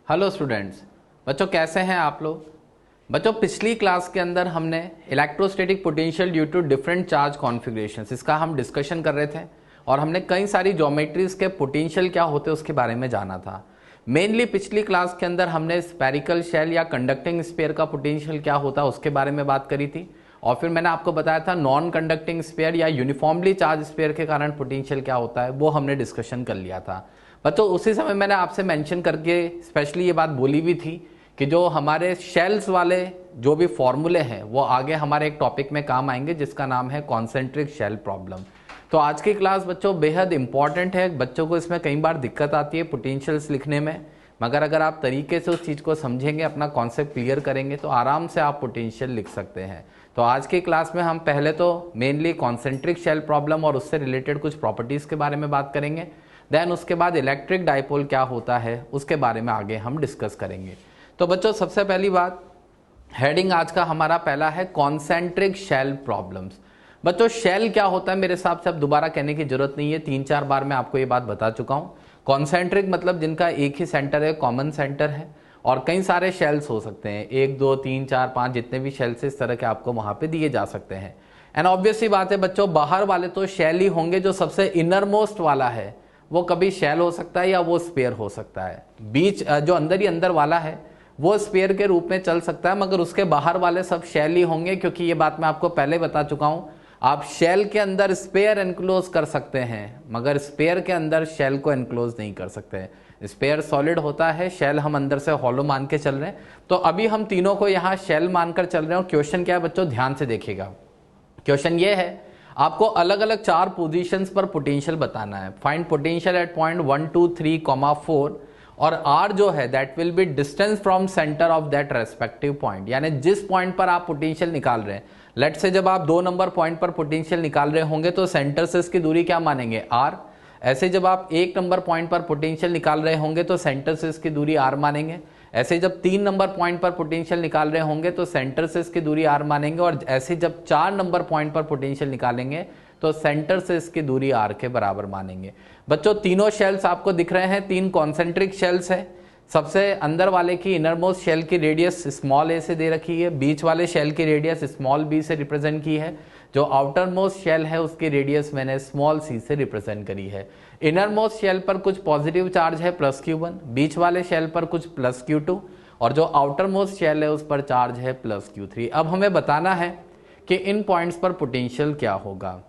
Hello students. बच्चों कैसे हैं आप लोग। बच्चों पिछली क्लास के अंदर हमने electrostatic potential due to different charge configurations इसका हम डिस्कशन कर रहे थे और हमने कई सारी ज्योमेट्रीज के पोटेंशियल क्या होते हैं उसके बारे में जाना था। मेनली पिछली क्लास के अंदर हमने स्फेरिकल शेल या कंडक्टिंग स्फीयर का पोटेंशियल क्या होता है उसके बारे में बात करी थी और फिर मैंने आपको बताया था नॉन कंडक्टिंग स्फीयर या यूनिफॉर्मली चार्ज स्फीयर के कारण पोटेंशियल क्या होता है वो हमने डिस्कशन कर लिया था। बच्चों उसी समय मैंने आपसे मेंशन करके स्पेशली ये बात बोली भी थी कि जो हमारे शेल्स वाले जो भी फॉर्मूले हैं वो आगे हमारे एक टॉपिक में काम आएंगे जिसका नाम है कॉन्सेंट्रिक शेल प्रॉब्लम। तो आज की क्लास बच्चों बेहद इंपॉर्टेंट है। बच्चों को इसमें कई बार दिक्कत आती है पोटेंशियल्स लिखने में, मगर अगर आप तरीके से उस चीज़ को समझेंगे, अपना कॉन्सेप्ट क्लियर करेंगे तो आराम से आप पोटेंशियल लिख सकते हैं। तो आज की क्लास में हम पहले तो मेनली कॉन्सेंट्रिक शेल प्रॉब्लम और उससे रिलेटेड कुछ प्रॉपर्टीज़ के बारे में बात करेंगे, देन उसके बाद इलेक्ट्रिक डाइपोल क्या होता है उसके बारे में आगे हम डिस्कस करेंगे। तो बच्चों सबसे पहली बात, हेडिंग आज का हमारा पहला है कॉन्सेंट्रिक शेल प्रॉब्लम्स। बच्चों शेल क्या होता है मेरे हिसाब से अब दोबारा कहने की जरूरत नहीं है, 3-4 बार मैं आपको ये बात बता चुका हूँ। कॉन्सेंट्रिक मतलब जिनका एक ही सेंटर है, कॉमन सेंटर है, और कई सारे शेल्स हो सकते हैं, 1 2 3 4 5 जितने भी शेल्स इस तरह के आपको वहां पे दिए जा सकते हैं। एंड ऑब्वियसली बात है बच्चों, बाहर वाले तो शेल ही होंगे, जो सबसे इनर मोस्ट वाला है वो कभी शेल हो सकता है या वो स्फीयर हो सकता है। बीच जो अंदर ही अंदर वाला है वो स्फीयर के रूप में चल सकता है, मगर उसके बाहर वाले सब शेल ही होंगे, क्योंकि ये बात मैं आपको पहले बता चुका हूं। आप शेल के अंदर स्फीयर एनक्लोज कर सकते हैं मगर स्फीयर के अंदर शेल को एनक्लोज नहीं कर सकते। स्फीयर सॉलिड होता है, शेल हम अंदर से हॉलो मान के चल रहे हैं। तो अभी हम तीनों को यहाँ शेल मानकर चल रहे हैं। और क्वेश्चन क्या है बच्चों, ध्यान से देखिएगा। क्वेश्चन ये है, आपको अलग अलग 4 पोजीशंस पर पोटेंशियल बताना है। फाइंड पोटेंशियल एट पॉइंट 1 2 3, 4 और आर जो है that will B distance from centre of that respective point. यानी जिस पॉइंट पर आप पोटेंशियल निकाल रहे हैं, लेट से जब आप 2 नंबर पॉइंट पर पोटेंशियल निकाल रहे होंगे तो सेंटर से इसकी दूरी क्या मानेंगे, आर। ऐसे जब आप 1 नंबर पॉइंट पर पोटेंशियल निकाल रहे होंगे तो सेंटर से इसकी दूरी आर मानेंगे। ऐसे जब 3 नंबर पॉइंट पर पोटेंशियल निकाल रहे होंगे तो सेंटर से इसकी दूरी आर मानेंगे। और ऐसे जब 4 नंबर पॉइंट पर पोटेंशियल निकालेंगे तो सेंटर से इसकी दूरी आर के बराबर मानेंगे। बच्चों तीनों शेल्स आपको दिख रहे हैं, 3 कॉन्सेंट्रिक शेल्स है। सबसे अंदर वाले की इनरमोस्ट शेल की रेडियस स्मॉल ए से दे रखी है, बीच वाले शेल की रेडियस स्मॉल बी से रिप्रेजेंट की है, जो आउटर मोस्ट शेल है उसकी रेडियस मैंने स्मॉल सी से रिप्रेजेंट करी है। इनर मोस्ट शेल पर कुछ पॉजिटिव चार्ज है +Q1, बीच वाले शेल पर कुछ +Q2 और जो आउटर मोस्ट शेल है उस पर चार्ज है +Q3। अब हमें बताना है कि इन पॉइंट्स पर पोटेंशियल क्या होगा।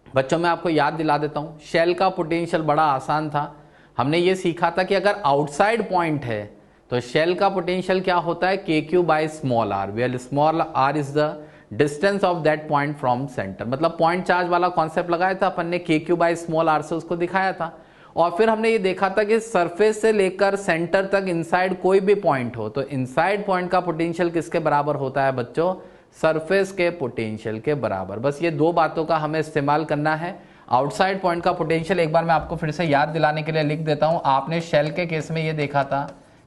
बच्चों मैं आपको याद दिला देता हूं, शेल का पोटेंशियल बड़ा आसान था। हमने ये सीखा था कि अगर आउटसाइड पॉइंट है तो शेल का पोटेंशियल क्या होता है, KQ/r, where small r is the distance of that point from centre. मतलब पॉइंट चार्ज वाला कॉन्सेप्ट लगाया था अपन ने, KQ/r से उसको दिखाया था। और फिर हमने ये देखा था कि सरफेस से लेकर सेंटर तक इनसाइड कोई भी पॉइंट हो तो इनसाइड पॉइंट का पोटेंशियल किसके बराबर होता है बच्चों, सरफेस के पोटेंशियल के बराबर। बस ये 2 बातों का हमें इस्तेमाल करना है। आउटसाइड पॉइंट का पोटेंशियल एक बार मैं आपको फिर से याद दिलाने के लिए लिख देता हूं। आपने शेल के केस में ये देखा था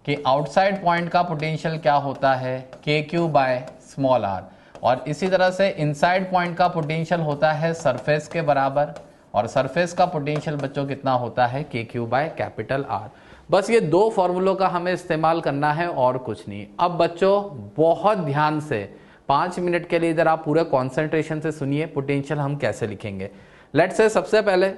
कि आउटसाइड पॉइंट का पोटेंशियल क्या होता है, KQ/r, और इसी तरह से इनसाइड पॉइंट का पोटेंशियल होता है सरफेस के बराबर, और सरफेस का पोटेंशियल बच्चों कितना होता है, KQ/R। बस ये 2 फॉर्मूलों का हमें इस्तेमाल करना है और कुछ नहीं। अब बच्चों बहुत ध्यान से 5 मिनट के लिए इधर आप पूरे कॉन्सेंट्रेशन से सुनिए पोटेंशियल हम कैसे लिखेंगे। लेट्स से सबसे पहले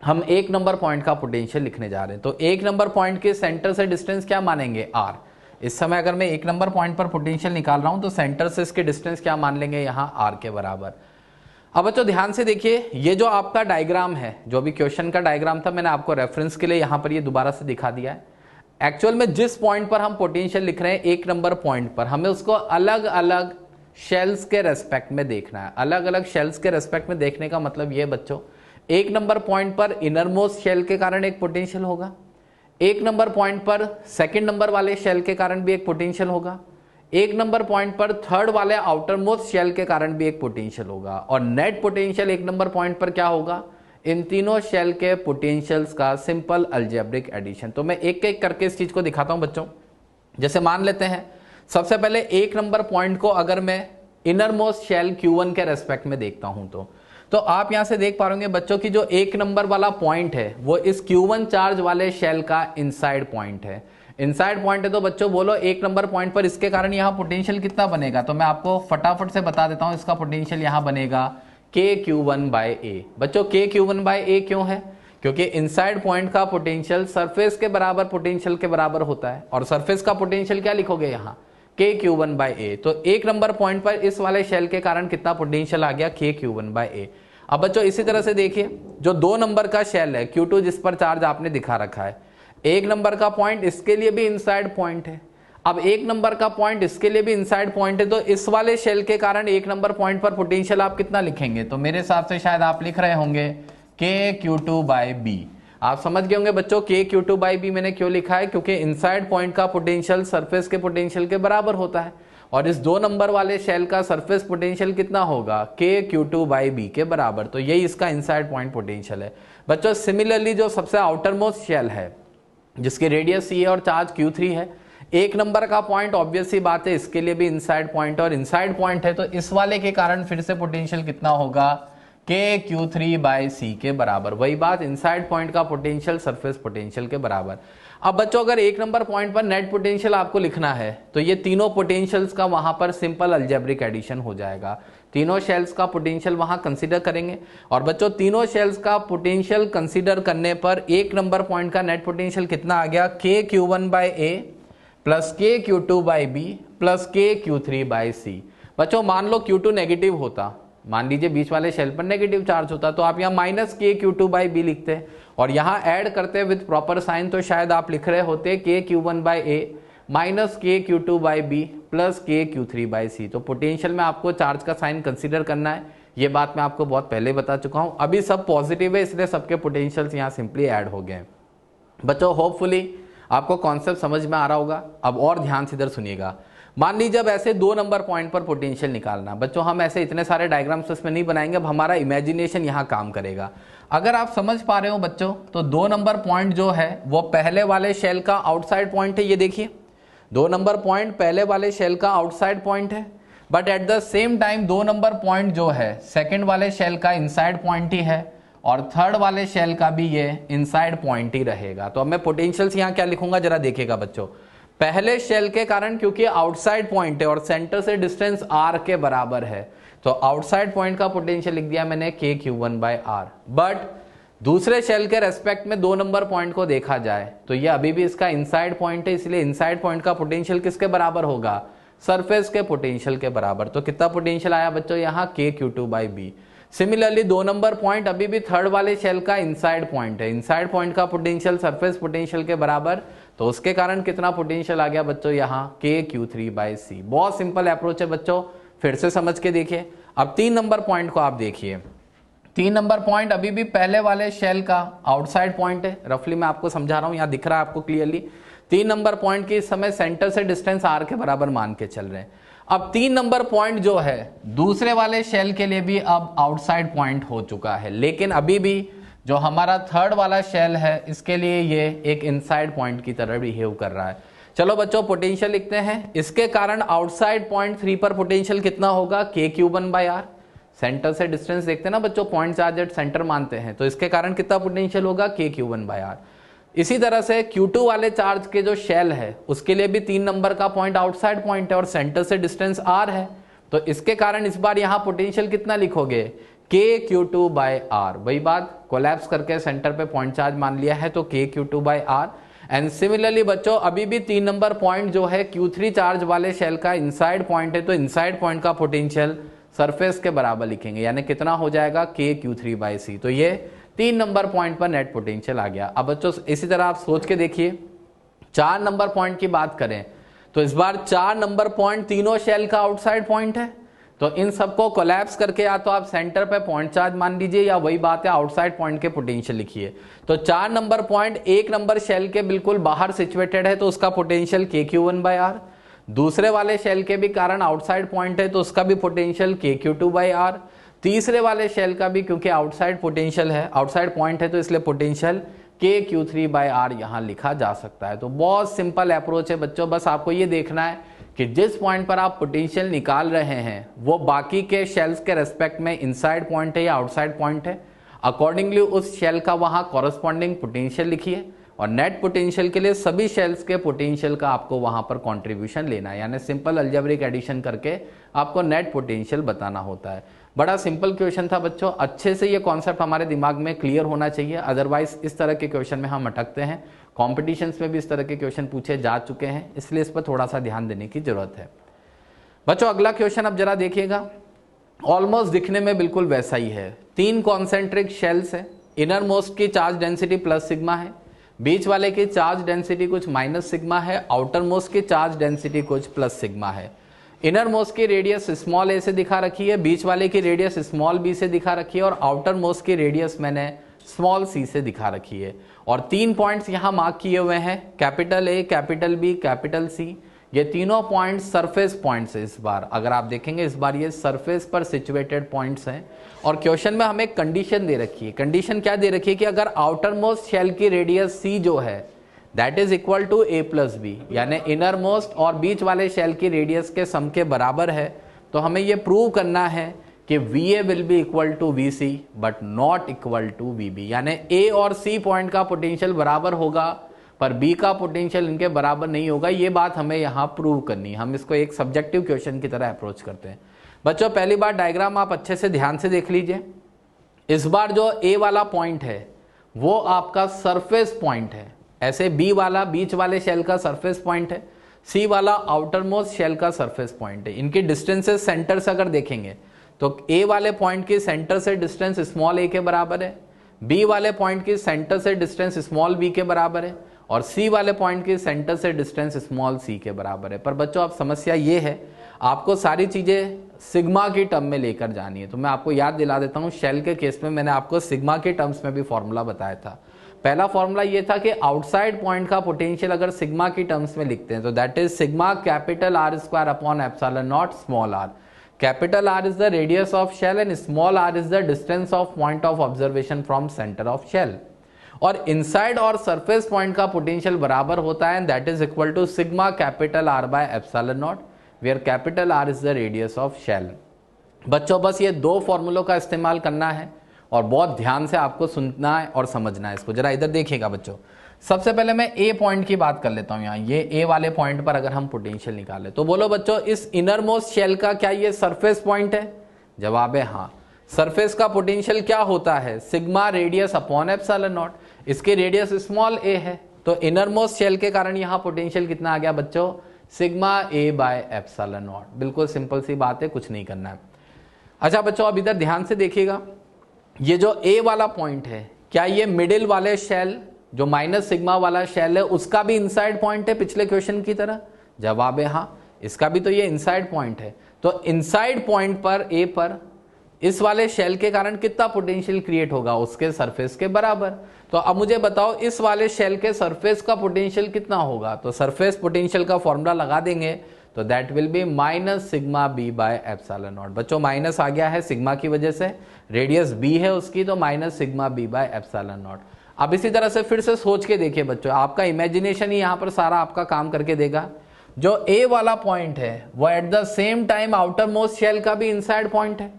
हम 1 नंबर पॉइंट का पोटेंशियल लिखने जा रहे हैं। तो 1 नंबर पॉइंट के सेंटर से डिस्टेंस क्या मानेंगे, r। इस समय अगर मैं 1 नंबर पॉइंट पर पोटेंशियल निकाल रहा हूं तो सेंटर से इसके डिस्टेंस क्या मान लेंगे, यहां r के बराबर। अब बच्चों ध्यान से देखिए, ये जो आपका डायग्राम है, जो भी क्वेश्चन का डायग्राम था, मैंने आपको रेफरेंस के लिए यहां पर ये दोबारा से दिखा दिया है। एक्चुअल में जिस पॉइंट पर हम पोटेंशियल लिख रहे हैं 1 नंबर पॉइंट पर, हमें उसको अलग अलग शेल्स के रेस्पेक्ट में देखना है। अलग अलग शेल्स के रेस्पेक्ट में देखने का मतलब ये बच्चों, 1 नंबर पॉइंट पर इनरमोस्ट शेल के कारण एक पोटेंशियल होगा, 1 नंबर पॉइंट पर सेकंड नंबर वाले शेल के कारण भी एक पोटेंशियल होगा, 1 नंबर पॉइंट पर थर्ड वाले आउटर मोस्ट शेल के कारण भी एक पोटेंशियल होगा, और नेट पोटेंशियल 1 नंबर पॉइंट पर क्या होगा, इन तीनों शेल के पोटेंशियल्स का सिंपल अलजेब्रिक एडिशन। तो मैं एक एक करके इस चीज को दिखाता हूं बच्चों। जैसे मान लेते हैं सबसे पहले 1 नंबर पॉइंट को अगर मैं इनर मोस्ट शेल Q1 के रेस्पेक्ट में देखता हूं तो आप यहां से देख पा रहे बच्चों की जो 1 नंबर वाला पॉइंट है वो इस Q1 चार्ज वाले शेल का इनसाइड पॉइंट है। इनसाइड पॉइंट है तो बच्चों बोलो एक नंबर पॉइंट पर इसके कारण यहाँ पोटेंशियल कितना बनेगा, तो मैं आपको फटाफट से बता देता हूं इसका पोटेंशियल यहाँ बनेगा KQ1/A। बच्चों KQ1/A क्यों है, क्योंकि इनसाइड पॉइंट का पोटेंशियल सरफेस के बराबर पोटेंशियल के बराबर होता है, और सरफेस का पोटेंशियल क्या लिखोगे यहाँ KQ1/A। तो एक नंबर पॉइंट पर इस वाले शेल के कारण कितना पोटेंशियल आ गया KQ1/A। अब बच्चों इसी तरह से देखिए जो 2 नंबर का शेल है Q2 जिस पर चार्ज आपने दिखा रखा है, एक नंबर का पॉइंट इसके लिए भी इनसाइड पॉइंट है। अब एक नंबर का पॉइंट इसके लिए भी इनसाइड पॉइंट है, तो इस वाले शेल के कारण एक नंबर पॉइंट पर पोटेंशियल आप कितना लिखेंगे, तो मेरे हिसाब से शायद आप लिख रहे होंगे KQ2/B। आप समझ गए होंगे बच्चों KQ2/B मैंने क्यों लिखा है, क्योंकि इनसाइड पॉइंट का पोटेंशियल सरफेस के पोटेंशियल के बराबर होता है, और इस 2 नंबर वाले शेल का सरफेस पोटेंशियल कितना होगा KQ2/B के बराबर। तो यही इसका इनसाइड पॉइंट पोटेंशियल है। बच्चों सिमिलरली जो सबसे आउटर मोस्ट शेल है जिसकी रेडियस C है और चार्ज Q3 है, एक नंबर का पॉइंट ऑब्वियस सी बात है इसके लिए भी इनसाइड पॉइंट और इनसाइड पॉइंट है, तो इस वाले के कारण फिर से पोटेंशियल कितना होगा KQ3/C के बराबर। वही बात इनसाइड पॉइंट का पोटेंशियल सरफेस पोटेंशियल के बराबर। अब बच्चों अगर एक नंबर पॉइंट पर नेट पोटेंशियल आपको लिखना है तो ये तीनों पोटेंशियल्स का वहां पर सिंपल अलजेब्रिक एडिशन हो जाएगा। तीनों शेल्स का पोटेंशियल वहां कंसीडर करेंगे, और बच्चों तीनों शेल्स का पोटेंशियल कंसीडर करने पर एक नंबर पॉइंट का नेट पोटेंशियल कितना आ गया KQ1/A plus KQ2/B plus KQ3/C। बच्चों मान लो Q2 नेगेटिव होता, मान लीजिए बीच वाले शेल पर नेगेटिव चार्ज होता, तो आप यहाँ माइनस KQ2/B लिखते और यहाँ ऐड करते विद प्रॉपर साइन, तो शायद आप लिख रहे होते KQ1/A minus KQ2/B plus KQ3/C। तो पोटेंशियल में आपको चार्ज का साइन कंसीडर करना है, ये बात मैं आपको बहुत पहले बता चुका हूँ। अभी सब पॉजिटिव है इसलिए सबके पोटेंशियल्स यहाँ सिंपली ऐड हो गए। बच्चों होपफुली आपको कॉन्सेप्ट समझ में आ रहा होगा। अब और ध्यान से इधर सुनिएगा। मान लीजिए अब ऐसे 2 नंबर पॉइंट पर पोटेंशियल निकालना, बच्चों हम ऐसे इतने सारे डायग्राम्स इसमें नहीं बनाएंगे, अब हमारा इमेजिनेशन यहाँ काम करेगा। अगर आप समझ पा रहे हो बच्चों तो 2 नंबर पॉइंट जो है वो पहले वाले शेल का आउटसाइड पॉइंट है। ये देखिए 2 नंबर पॉइंट पहले वाले शेल का आउटसाइड पॉइंट है, but at the same time 2 number point जो है सेकेंड वाले शेल का इनसाइड पॉइंट ही है, और थर्ड वाले शेल का भी ये इनसाइड पॉइंट ही रहेगा। तो अब मैं पोटेंशियल्स यहाँ क्या लिखूंगा जरा देखिएगा बच्चों। पहले शेल के कारण क्योंकि आउटसाइड पॉइंट है और सेंटर से डिस्टेंस r के बराबर है, तो आउटसाइड पॉइंट का पोटेंशियल लिख दिया मैंने KQ1/R। बट दूसरे शेल के रेस्पेक्ट में 2 नंबर पॉइंट को देखा जाए तो ये अभी भी इसका इनसाइड पॉइंट है, इसलिए इनसाइड पॉइंट का पोटेंशियल किसके बराबर होगा, सरफेस के पोटेंशियल के बराबर। तो कितना पोटेंशियल आया बच्चों यहाँ KQ2/B। सिमिलरली 2 नंबर पॉइंट अभी भी थर्ड वाले शेल का इनसाइड पॉइंट है, इनसाइड पॉइंट का पोटेंशियल सरफेस पोटेंशियल के बराबर, तो उसके कारण कितना पोटेंशियल आ गया बच्चों यहाँ KQ3/C। बहुत सिंपल अप्रोच है बच्चों, फिर से समझ के देखिए। अब 3 नंबर पॉइंट को आप देखिए, 3 नंबर पॉइंट अभी भी पहले वाले शेल का आउटसाइड पॉइंट है, रफली मैं आपको समझा रहा हूं, यहाँ दिख रहा है आपको क्लियरली। 3 नंबर पॉइंट की इस समय सेंटर से डिस्टेंस r के बराबर मान के चल रहे हैं। अब 3 नंबर पॉइंट जो है दूसरे वाले शेल के लिए भी अब आउटसाइड पॉइंट हो चुका है, लेकिन अभी भी जो हमारा थर्ड वाला शेल है इसके लिए ये एक इनसाइड पॉइंट की तरह बिहेव कर रहा है। चलो बच्चों पोटेंशियल लिखते हैं। इसके कारण आउटसाइड पॉइंट 3 पर पोटेंशियल कितना होगा KQ1/R। सेंटर से डिस्टेंस देखते हैं ना बच्चों, पॉइंट चार्ज एट सेंटर मानते हैं, तो इसके कारण कितना पोटेंशियल होगा KQ1/R। इसी तरह से Q2 वाले चार्ज के जो शेल है उसके लिए भी 3 नंबर का पॉइंट आउटसाइड पॉइंट है और सेंटर से डिस्टेंस r है, तो इसके कारण इस बार यहाँ पोटेंशियल कितना लिखोगे KQ2/R। वही बात कोलैप्स करके सेंटर पे पॉइंट चार्ज मान लिया है, तो KQ2/R। एंड सिमिलरली बच्चों अभी भी 3 नंबर पॉइंट जो है Q3 चार्ज वाले शेल का इनसाइड पॉइंट है, तो इनसाइड पॉइंट का पोटेंशियल सरफेस के बराबर लिखेंगे, यानी कितना हो जाएगा KQ3/C। तो ये 3 नंबर पॉइंट पर नेट पोटेंशियल आ गया। अब बच्चों इसी तरह आप सोच के देखिए 4 नंबर पॉइंट की बात करें तो इस बार 4 नंबर पॉइंट तीनों शेल का आउटसाइड पॉइंट है, तो इन सबको कोलैप्स करके या तो आप सेंटर पे पॉइंट चार्ज मान लीजिए या वही बात है आउटसाइड पॉइंट के पोटेंशियल लिखिए। तो 4 नंबर पॉइंट 1 नंबर शेल के बिल्कुल बाहर सिचुएटेड है, तो उसका पोटेंशियल KQ1/R। दूसरे वाले शेल के भी कारण आउटसाइड पॉइंट है, तो उसका भी पोटेंशियल KQ2/R। तीसरे वाले शेल का भी क्योंकि आउटसाइड पोटेंशियल है, आउटसाइड पॉइंट है, तो इसलिए पोटेंशियल KQ3/R यहां लिखा जा सकता है। तो बहुत सिंपल अप्रोच है बच्चों, बस आपको ये देखना है कि जिस पॉइंट पर आप पोटेंशियल निकाल रहे हैं वो बाकी के शेल्स के रेस्पेक्ट में इनसाइड पॉइंट है या आउटसाइड पॉइंट है, अकॉर्डिंगली उस शेल का वहां कॉरस्पॉन्डिंग पोटेंशियल लिखिए और नेट पोटेंशियल के लिए सभी शेल्स के पोटेंशियल का आपको वहां पर कंट्रीब्यूशन लेना है, यानी सिंपल अलजेब्रिक एडिशन करके आपको नेट पोटेंशियल बताना होता है। बड़ा सिंपल क्वेश्चन था बच्चों, अच्छे से ये कॉन्सेप्ट हमारे दिमाग में क्लियर होना चाहिए, अदरवाइज इस तरह के क्वेश्चन में हम अटकते हैं। कॉम्पिटिशन्स में भी इस तरह के क्वेश्चन पूछे जा चुके हैं, इसलिए इस पर थोड़ा सा ध्यान देने की जरूरत है। बच्चों अगला क्वेश्चन अब जरा देखिएगा, ऑलमोस्ट दिखने में बिल्कुल वैसा ही है। 3 कॉन्सेंट्रिक शेल्स है, इनर मोस्ट की चार्ज डेंसिटी प्लस सिग्मा है, बीच वाले की चार्ज डेंसिटी कुछ माइनस सिग्मा है, आउटर मोस्ट की चार्ज डेंसिटी कुछ प्लस सिग्मा है। इनर मोस्ट की रेडियस स्मॉल ए से दिखा रखी है, बीच वाले की रेडियस स्मॉल बी से दिखा रखी है और आउटर मोस्ट की रेडियस मैंने स्मॉल सी से दिखा रखी है। और 3 पॉइंट्स यहां मार्क किए हुए हैं, capital A, capital B, capital C. ये तीनों पॉइंट सरफेस पॉइंट्स है। इस बार अगर आप देखेंगे, इस बार ये सरफेस पर सिचुएटेड पॉइंट्स हैं। और क्वेश्चन में हमें कंडीशन दे रखी है। कंडीशन क्या दे रखी है कि अगर आउटर मोस्ट शेल की रेडियस सी जो है that is equal to A plus B, यानी इनर मोस्ट और बीच वाले शेल की रेडियस के सम के बराबर है, तो हमें ये प्रूव करना है कि VA will be equal to VC but not equal to VB, यानी A और C पॉइंट का पोटेंशियल बराबर होगा पर B का पोटेंशियल इनके बराबर नहीं होगा। ये बात हमें यहाँ प्रूव करनी है। हम इसको एक सब्जेक्टिव क्वेश्चन की तरह अप्रोच करते हैं। बच्चों पहली बार डायग्राम आप अच्छे से ध्यान से देख लीजिए। इस बार जो A वाला पॉइंट है वो आपका सरफेस पॉइंट है, ऐसे B वाला बीच वाले शेल का सरफेस पॉइंट है, C वाला आउटर मोस्ट शेल का सरफेस पॉइंट है। इनकी डिस्टेंसेस सेंटर से अगर देखेंगे तो A वाले पॉइंट की सेंटर से डिस्टेंस स्मॉल a के बराबर है, B वाले पॉइंट की सेंटर से डिस्टेंस स्मॉल b के बराबर है और C वाले पॉइंट की सेंटर से डिस्टेंस स्मॉल c के बराबर है। पर बच्चों अब समस्या ये है, आपको सारी चीजें सिग्मा की टर्म में लेकर जानी है। तो मैं आपको याद दिला देता हूं, शेल के केस में मैंने आपको सिग्मा के टर्म्स में भी फॉर्मूला बताया था। पहला फॉर्मूला ये था कि आउटसाइड पॉइंट का पोटेंशियल अगर सिग्मा की टर्म्स में लिखते हैं तो that is sigma capital R square upon epsilon not small r। Capital R is the radius of shell and small r is the distance of point of observation from center of shell। और inside और surface point का potential बराबर होता है, that is equal to sigma capital R by epsilon nought, where capital R is the radius of shell। बच्चों बस ये 2 फॉर्मूलों का इस्तेमाल करना है और बहुत ध्यान से आपको सुनना है और समझना है इसको। जरा इधर देखिएगा बच्चों, सबसे पहले मैं ए पॉइंट की बात कर लेता हूं। यहाँ ये ए वाले पॉइंट पर अगर हम पोटेंशियल निकालें तो बोलो बच्चों इस इनर मोस्ट शेल का क्या ये सरफेस पॉइंट है? जवाब है हाँ। सरफेस का पोटेंशियल क्या होता है? Sigma radius upon epsilon not. इसकी रेडियस स्मॉल ए है तो इनर मोस्ट शेल के कारण यहाँ पोटेंशियल कितना आ गया बच्चों? Sigma A bye epsilon not. बिल्कुल सिंपल सी बात है, कुछ नहीं करना है। अच्छा बच्चों अब इधर ध्यान से देखिएगा, ये जो ए वाला पॉइंट है क्या ये मिडिल वाले शेल जो माइनस सिग्मा वाला शेल है उसका भी इनसाइड पॉइंट है पिछले क्वेश्चन की तरह? जवाब है हाँ, इसका भी तो ये इनसाइड पॉइंट है। तो इनसाइड पॉइंट पर ए पर इस वाले शेल के कारण कितना पोटेंशियल क्रिएट होगा? उसके सरफेस के बराबर। तो अब मुझे बताओ इस वाले शेल के सरफेस का पोटेंशियल कितना होगा? तो सरफेस पोटेंशियल का फॉर्मूला लगा देंगे तो that will be minus sigma B by epsilon nought. बच्चों माइनस आ गया है सिग्मा की वजह से, रेडियस बी है उसकी, तो minus sigma B by epsilon nought. अब इसी तरह से फिर से सोच के देखिए बच्चों, आपका इमेजिनेशन ही यहाँ पर सारा आपका काम करके देगा। जो ए वाला पॉइंट है वो at the same time outermost shell का भी इनसाइड पॉइंट है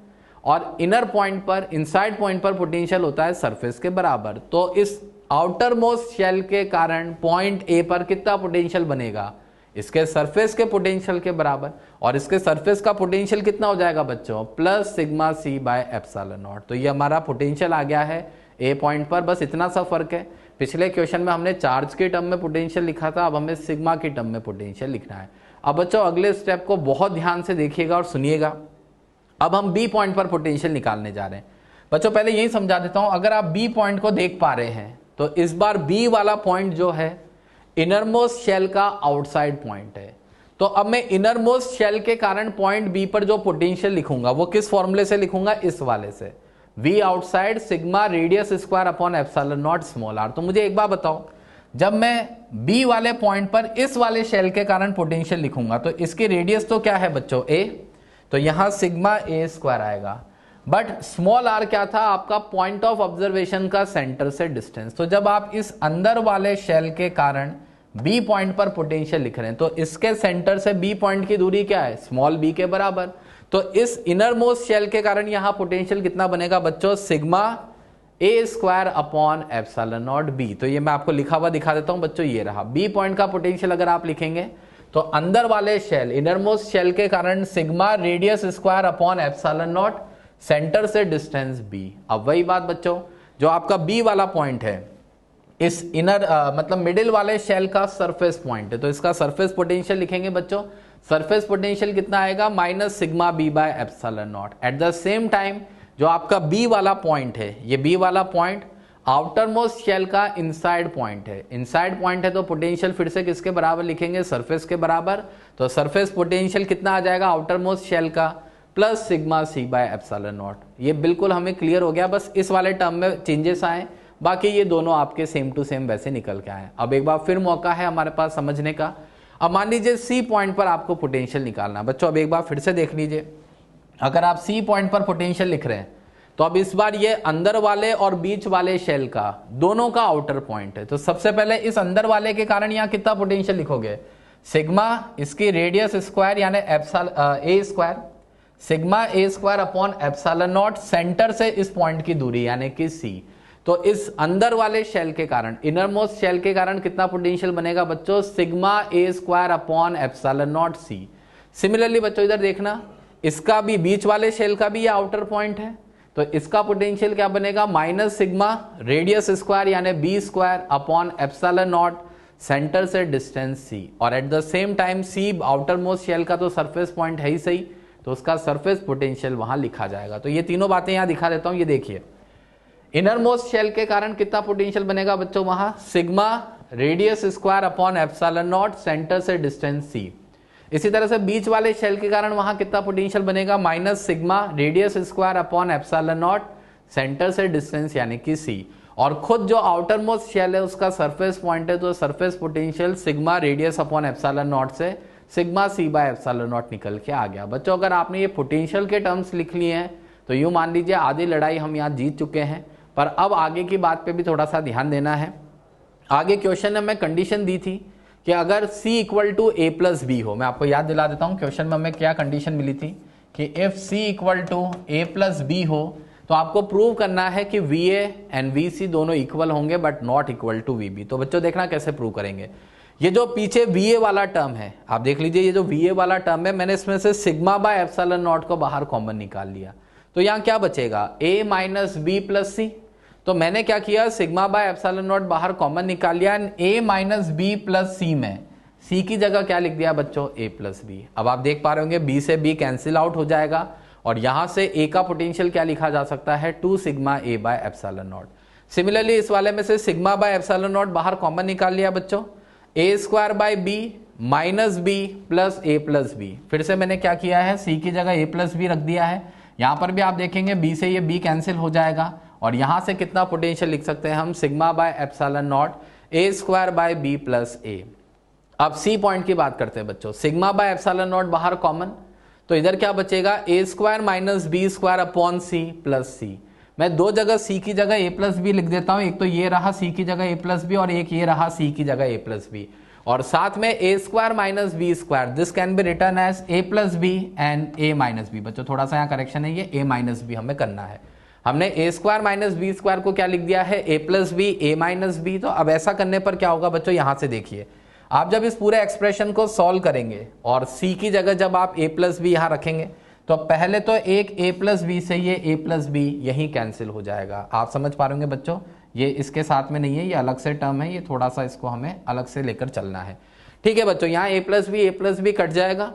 और इनर पॉइंट पर इनसाइड पॉइंट पर पोटेंशियल होता है सरफेस के बराबर। तो इस आउटर मोस्ट शेल के कारण पॉइंट ए पर कितना पोटेंशियल बनेगा? इसके सरफेस के पोटेंशियल के बराबर। और इसके सरफेस का पोटेंशियल कितना हो जाएगा बच्चों? Plus sigma C by epsilon nought. तो ये हमारा पोटेंशियल आ गया है ए पॉइंट पर। बस इतना सा फर्क है, पिछले क्वेश्चन में हमने चार्ज के टर्म में पोटेंशियल लिखा था, अब हमें सिग्मा के टर्म में पोटेंशियल लिखना है। अब बच्चों अगले स्टेप को बहुत ध्यान से देखिएगा और सुनिएगा। अब हम बी पॉइंट पर पोटेंशियल निकालने जा रहे हैं। बच्चों पहले यही समझा देता हूं, अगर आप बी पॉइंट को देख पा रहे हैं तो इस बार बी वाला पॉइंट जो है इनरमोस्ट शेल का आउटसाइड पॉइंट है। तो अब मैं इनरमोस्ट शेल के कारण पॉइंट बी पर जो पोटेंशियल लिखूंगा वो किस फॉर्मूले से लिखूंगा? इस वाले से, V outside sigma radius square upon epsilon not small r। तो मुझे एक बात बताओ, जब मैं B वाले पॉइंट पर इस वाले शेल के कारण पोटेंशियल लिखूंगा तो इसकी रेडियस तो क्या है बच्चों? A, तो यहां सिग्मा a स्क्वायर आएगा। बट स्मॉल r क्या था? आपका पॉइंट ऑफ ऑब्जर्वेशन का सेंटर से डिस्टेंस। तो जब आप इस अंदर वाले शेल के कारण B पॉइंट पर पोटेंशियल लिख रहे हैं तो इसके सेंटर से B पॉइंट की दूरी क्या है? स्मॉल b के बराबर। तो इस इनर मोस्ट शेल के कारण यहां पोटेंशियल कितना बनेगा बच्चों? Sigma A square upon epsilon not be. तो ये मैं आपको लिखा हुआ दिखा देता हूं बच्चों, ये रहा बी पॉइंट का पोटेंशियल। अगर आप लिखेंगे तो अंदर वाले शेल, इनरमोस्ट शेल के कारण sigma radius square upon epsilon not, centre से डिस्टेंस बी। अब वही बात बच्चों, जो आपका बी वाला पॉइंट है इस इनर मतलब मिडिल वाले शेल का सरफेस पॉइंट है, तो इसका सरफेस पोटेंशियल लिखेंगे बच्चों। सरफेस पोटेंशियल कितना आएगा, minus sigma B by epsilon nought. At the same time जो आपका बी वाला पॉइंट है, ये बी वाला पॉइंट आउटर मोस्ट शेल का इनसाइड पॉइंट है। इनसाइड पॉइंट है तो पोटेंशियल फिर से किसके बराबर लिखेंगे, सरफेस के बराबर। तो सरफेस पोटेंशियल कितना आ जाएगा आउटर मोस्ट शेल का, plus sigma C by epsilon nought. ये बिल्कुल हमें क्लियर हो गया, बस इस वाले टर्म में चेंजेस आए, बाकी ये दोनों आपके सेम टू सेम वैसे निकल के आए। अब एक बार फिर मौका है हमारे पास समझने का। अब मान लीजिए सी पॉइंट पर आपको पोटेंशियल निकालना बच्चों। अब एक बार फिर से देख लीजिए, अगर आप सी पॉइंट पर पोटेंशियल लिख रहे हैं तो अब इस बार ये अंदर वाले और बीच वाले शेल का दोनों का आउटर पॉइंट है। तो सबसे पहले इस अंदर वाले के कारण यहां कितना पोटेंशियल लिखोगे, सिग्मा इसकी रेडियस स्क्वायर यानी A square, sigma A square upon epsilon not, centre से इस पॉइंट की दूरी यानी कि सी। तो इस अंदर वाले शेल के कारण, इनर मोस्ट शेल के कारण कितना पोटेंशियल बनेगा बच्चों, sigma A square upon epsilon nought C. Similarly बच्चों इधर देखना, इसका भी बीच वाले शेल का भी ये आउटर पॉइंट है, तो इसका पोटेंशियल क्या बनेगा, माइनस सिग्मा रेडियस स्क्वायर यानी B square upon epsilon not, centre से डिस्टेंस सी। और at the same time C outermost shell का तो सरफेस पॉइंट है ही सही, तो उसका सरफेस पोटेंशियल वहां लिखा जाएगा। तो ये तीनों बातें यहां दिखा देता हूं, ये देखिए इनर मोस्ट शेल के कारण कितना पोटेंशियल बनेगा बच्चों, वहां sigma radius square upon epsilon not, centre से डिस्टेंस सी। इसी तरह से बीच वाले शेल के कारण वहां कितना पोटेंशियल बनेगा, minus sigma radius square upon epsilon not, centre से डिस्टेंस यानी कि सी। और खुद जो आउटर मोस्ट शेल है उसका सरफेस पॉइंट है, तो surface potential sigma radius upon epsilon naught से sigma C by epsilon naught निकल के आ गया। बच्चों अगर आपने ये पोटेंशियल के टर्म्स लिख लिए हैं तो यूं मान लीजिए आधी लड़ाई हम यहाँ जीत चुके हैं। पर अब आगे की बात पे भी थोड़ा सा ध्यान देना है। आगे क्वेश्चन में मैं कंडीशन दी थी कि अगर C equal to A plus B हो, मैं आपको याद दिला देता हूं क्वेश्चन में हमें क्या कंडीशन मिली थी कि if C equal to A plus B हो तो आपको प्रूव करना है कि VA एंड VC दोनों इक्वल होंगे but not equal to VB। तो बच्चों देखना कैसे प्रूव करेंगे। ये जो पीछे VA वाला टर्म है आप देख लीजिए, ये जो VA वाला टर्म है मैंने इसमें से सिग्मा बाय एप्सिलॉन नॉट को बाहर कॉमन निकाल लिया, तो यहाँ क्या बचेगा A माइनस बी प्लस सी। तो मैंने क्या किया, सिग्मा बाय एप्सिलॉन नॉट बाहर कॉमन निकाल लिया, A माइनस बी प्लस सी में C की जगह क्या लिख दिया बच्चों, A प्लस बी। अब आप देख पा रहे होंगे B से B कैंसिल आउट हो जाएगा और यहां से A का पोटेंशियल क्या लिखा जा सकता है, 2 sigma A by epsilon nought. Similarly इस वाले में से सिग्मा बाय एप्सिलॉन नॉट बाहर कॉमन निकाल लिया बच्चों, A square by B minus B plus A plus B. फिर से मैंने क्या किया है, C की जगह A प्लस बी रख दिया है। यहां पर भी आप देखेंगे B से ये B कैंसिल हो जाएगा और यहां से कितना पोटेंशियल लिख सकते हैं हम, sigma by epsilon nought A square by B plus A। अब C पॉइंट की बात करते हैं बच्चों, सिग्मा बाय एप्सिलॉन नॉट बाहर कॉमन, तो इधर क्या बचेगा, A square minus B square upon C plus C। मैं दो जगह C की जगह A प्लस बी लिख देता हूं, एक तो ये रहा C की जगह A प्लस बी और एक ये रहा C की जगह A प्लस बी, और साथ में A square minus B square, this can be written as A plus B and A minus B. बच्चों थोड़ा सा यहाँ करेक्शन है, ये A माइनस बी हमें करना है। हमने A square minus B square को क्या लिख दिया है, A plus B A minus B. तो अब ऐसा करने पर क्या होगा बच्चों, यहां से देखिए आप जब इस पूरे एक्सप्रेशन को सॉल्व करेंगे और C की जगह जब आप A प्लस बी यहाँ रखेंगे तो पहले तो एक A प्लस बी से ये A प्लस बी यही कैंसिल हो जाएगा। आप समझ पा रहे होंगे बच्चों, ये इसके साथ में नहीं है, ये अलग से टर्म है, ये थोड़ा सा इसको हमें अलग से लेकर चलना है। ठीक है बच्चों, यहाँ A प्लस बी कट जाएगा,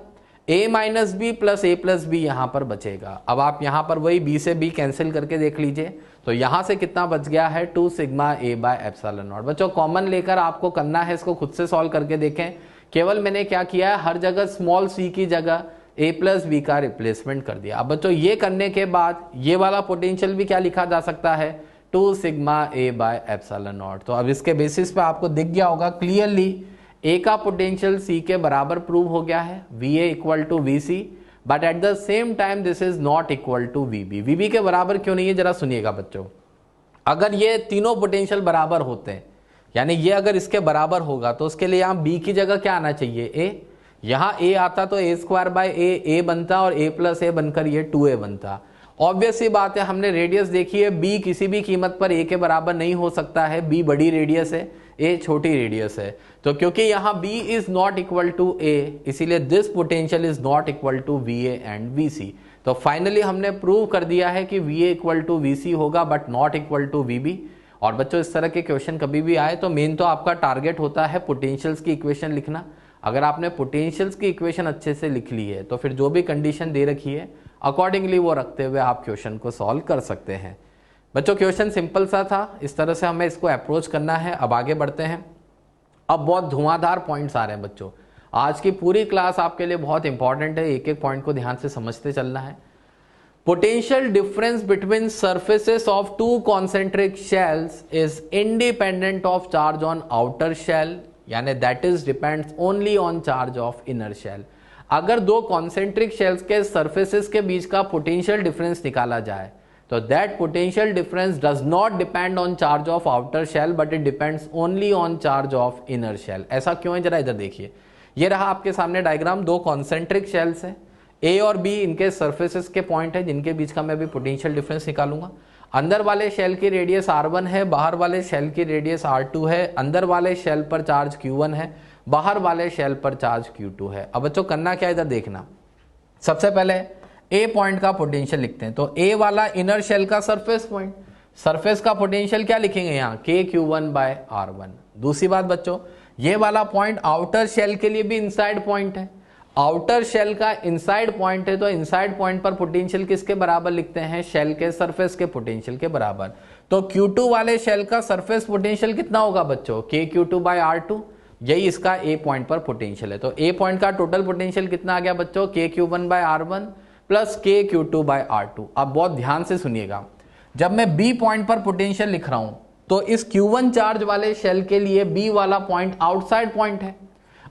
A minus B plus A plus B यहाँ पर बचेगा। अब आप यहाँ पर वही B से B कैंसिल करके देख लीजिए, तो यहाँ से कितना बच गया है, 2 sigma A by epsilon nought. बच्चों कॉमन लेकर आपको करना है, इसको खुद से सॉल्व करके देखें। केवल मैंने क्या किया है, हर जगह स्मॉल c की जगह A प्लस बी का रिप्लेसमेंट कर दिया। अब बच्चों ये करने के बाद ये वाला पोटेंशियल भी क्या लिखा जा सकता है, 2 sigma A by epsilon nought. तो अब इसके बेसिस पे आपको दिख गया होगा क्लियरली A का पोटेंशियल C के बराबर प्रूव हो गया है, VA equal to VC, but at the same time this is not equal to VB। VB के बराबर क्यों नहीं है, जरा सुनिएगा बच्चों। अगर ये तीनों पोटेंशियल बराबर होते हैं, यानी ये अगर इसके बराबर होगा तो उसके लिए यहाँ B की जगह क्या आना चाहिए, A। यहाँ A आता तो A स्क्वायर बाय A बनता और A प्लस A बनकर ये 2A बनता। ऑब्वियस सी बात है, हमने रेडियस देखी है, बी किसी भी कीमत पर ए के बराबर नहीं हो सकता है, बी बड़ी रेडियस है, ए छोटी रेडियस है। तो क्योंकि यहाँ B is not equal to A, इसीलिए this potential is not equal to V A and V C. तो फाइनली हमने प्रूव कर दिया है कि V A equal to V C होगा but not equal to V B. और बच्चों इस तरह के क्वेश्चन कभी भी आए तो मेन तो आपका टारगेट होता है पोटेंशियल्स की इक्वेशन लिखना। अगर आपने पोटेंशियल्स की इक्वेशन अच्छे से लिख ली है तो फिर जो भी कंडीशन दे रखी है अकॉर्डिंगली वो रखते हुए आप क्वेश्चन को सॉल्व कर सकते हैं। बच्चों क्वेश्चन सिंपल सा था, इस तरह से हमें इसको अप्रोच करना है। अब आगे बढ़ते हैं। अब बहुत धुआंधार पॉइंट्स आ रहे हैं बच्चों, आज की पूरी क्लास आपके लिए बहुत इंपॉर्टेंट है, एक एक पॉइंट को ध्यान से समझते चलना है। Potential difference between surfaces of two concentric shells is independent of charge on outer shell, यानी that is depends only on charge of inner shell. अगर दो कॉन्सेंट्रिक शेल्स के सर्फेसेस के बीच का पोटेंशियल डिफरेंस निकाला जाए तो that potential difference does not depend on charge of outer shell but it depends only on charge of inner shell. ऐसा क्यों है, जरा इधर देखिए। ये रहा आपके सामने डायग्राम, दो कॉन्सेंट्रिक शेल्स है, ए और बी इनके सर्फेसेस के पॉइंट है जिनके बीच का मैं अभी पोटेंशियल डिफरेंस निकालूंगा। अंदर वाले शेल की रेडियस r1 है, बाहर वाले शेल की रेडियस r2 है। अंदर वाले शेल पर चार्ज q1 है, बाहर वाले शेल पर चार्ज q2 है। अब बच्चों करना क्या, इधर देखना। सबसे पहले ए पॉइंट का पोटेंशियल लिखते हैं। तो ए वाला इनर शेल का सरफेस पॉइंट, सरफेस का पोटेंशियल क्या लिखेंगे यहाँ, KQ1/R1। दूसरी बात बच्चों, ये वाला पॉइंट आउटर शेल के लिए भी इनसाइड पॉइंट है, आउटर शेल का इनसाइड पॉइंट है, तो इनसाइड पॉइंट पर पोटेंशियल किसके बराबर लिखते हैं, शेल के सरफेस के पोटेंशियल के बराबर। तो Q2 वाले शेल का सरफेस पोटेंशियल कितना होगा बच्चों, KQ2/R2, यही इसका ए पॉइंट पर पोटेंशियल है। तो ए पॉइंट का टोटल पोटेंशियल कितना आ गया बच्चों, KQ1/R1 प्लस KQ2/R2। अब बहुत ध्यान से सुनिएगा, जब मैं बी पॉइंट पर पोटेंशियल लिख रहा हूं तो इस Q1 चार्ज वाले शेल के लिए बी वाला पॉइंट आउटसाइड पॉइंट है,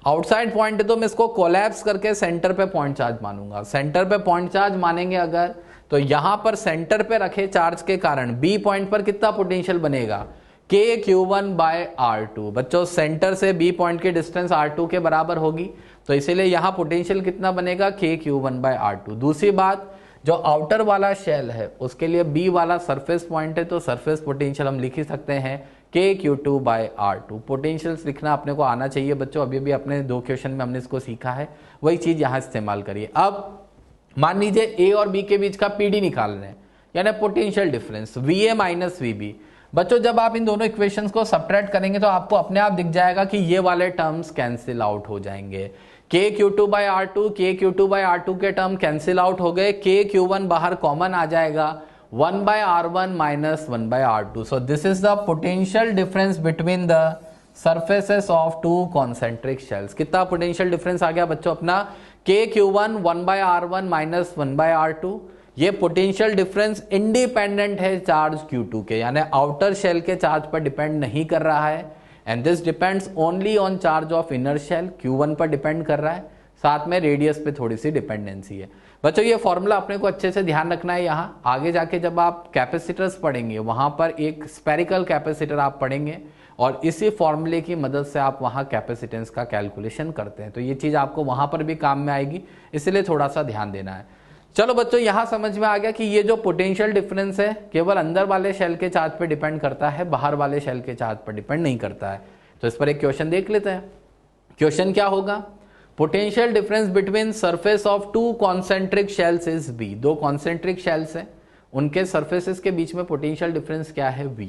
आउटसाइड पॉइंट है, तो मैं इसको कोलैप्स करके सेंटर पे पॉइंट चार्ज मानूंगा। सेंटर पे पॉइंट चार्ज मानेंगे अगर, तो यहां पर सेंटर पे रखे चार्ज के कारण बी पॉइंट पर कितना पोटेंशियल बनेगा, KQ1/R2। बच्चों सेंटर से बी पॉइंट की डिस्टेंस R2 के बराबर होगी, तो इसीलिए यहां पोटेंशियल कितना बनेगा, KQ1/R2। दूसरी बात, जो आउटर वाला शेल है उसके लिए बी वाला सरफेस पॉइंट है, तो सरफेस पोटेंशियल हम लिख ही सकते हैं KQ2/R2। पोटेंशियल्स लिखना अपने को आना चाहिए बच्चों, अभी भी अपने दो क्वेश्चन में हमने इसको सीखा है, वही चीज यहां इस्तेमाल करिए। अब मान लीजिए ए और बी के बीच का PD निकाल रहे हैं, यानी potential difference VA minus VB। बच्चों जब आप इन दोनों इक्वेशंस को सब्ट्रैक्ट करेंगे तो आपको अपने आप दिख जाएगा कि ये वाले टर्म्स कैंसिल आउट हो जाएंगे। KQ2/R2 KQ2/R2 के टर्म कैंसिल आउट हो गए, KQ1 बाहर कॉमन आ जाएगा, 1/R1 minus 1/R2। So this is the potential difference between the surfaces of two concentric shells. कितना पोटेंशियल डिफरेंस आ गया बच्चों अपना, KQ1 1/R1 माइनस 1/R2। ये पोटेंशियल डिफरेंस इंडिपेंडेंट है चार्ज Q2 के, यानी आउटर शेल के चार्ज पर डिपेंड नहीं कर रहा है, and this depends only on charge of inner shell, Q1 पर डिपेंड कर रहा है, साथ में रेडियस पे थोड़ी सी डिपेंडेंसी है। बच्चों ये फॉर्मूला अपने को अच्छे से ध्यान रखना है। यहाँ आगे जाके जब आप कैपेसिटर्स पढ़ेंगे वहां पर एक स्पेरिकल कैपेसिटर आप पढ़ेंगे और इसी फॉर्मूले की मदद से आप वहां कैपेसिटेंस का कैलकुलेशन करते हैं, तो ये चीज आपको वहां पर भी काम में आएगी, इसलिए थोड़ा सा ध्यान देना है। चलो बच्चों यहां समझ में आ गया कि ये जो पोटेंशियल डिफरेंस है केवल अंदर वाले शेल के चार्ज पर डिपेंड करता है, बाहर वाले शेल के चार्ज पर डिपेंड नहीं करता है। तो इस पर एक क्वेश्चन देख लेते हैं। क्वेश्चन क्या होगा, potential difference between surface of two concentric shells is B। दो कॉन्सेंट्रिक शेल्स है, उनके सरफेसेस के बीच में पोटेंशियल डिफरेंस क्या है, V।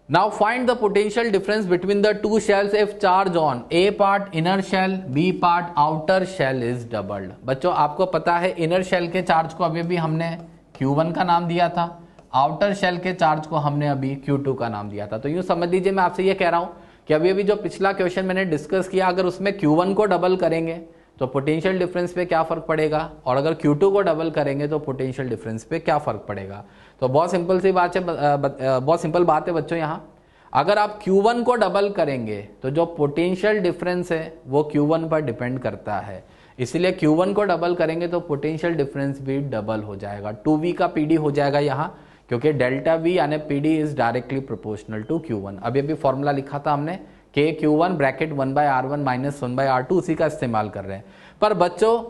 Now find the potential difference between the two shells if charge on A part inner shell, B part outer shell is doubled. बच्चों आपको पता है इनर शेल के चार्ज को अभी भी हमने Q1 का नाम दिया था, आउटर शेल के चार्ज को हमने अभी Q2 का नाम दिया था। तो यूं समझ लीजिए मैं आपसे ये कह रहा हूं कि अभी अभी जो पिछला क्वेश्चन मैंने डिस्कस किया, अगर उसमें Q1 को डबल करेंगे तो पोटेंशियल डिफरेंस पे क्या फर्क पड़ेगा, और अगर Q2 को डबल करेंगे तो पोटेंशियल डिफरेंस पे क्या फर्क पड़ेगा। तो बहुत सिंपल सी बात है, बहुत सिंपल बात है बच्चों। यहाँ अगर आप Q1 को डबल करेंगे तो जो पोटेंशियल डिफरेंस है वो Q1 पर डिपेंड करता है, इसलिए Q1 को डबल करेंगे तो पोटेंशियल डिफरेंस भी डबल हो जाएगा, 2V का PD हो जाएगा यहाँ, क्योंकि डेल्टा V यानी PD is directly proportional to Q1। अभी अभी फॉर्मूला लिखा था हमने KQ1 bracket 1/R1 minus 1/R2, उसी का इस्तेमाल कर रहे हैं। पर बच्चों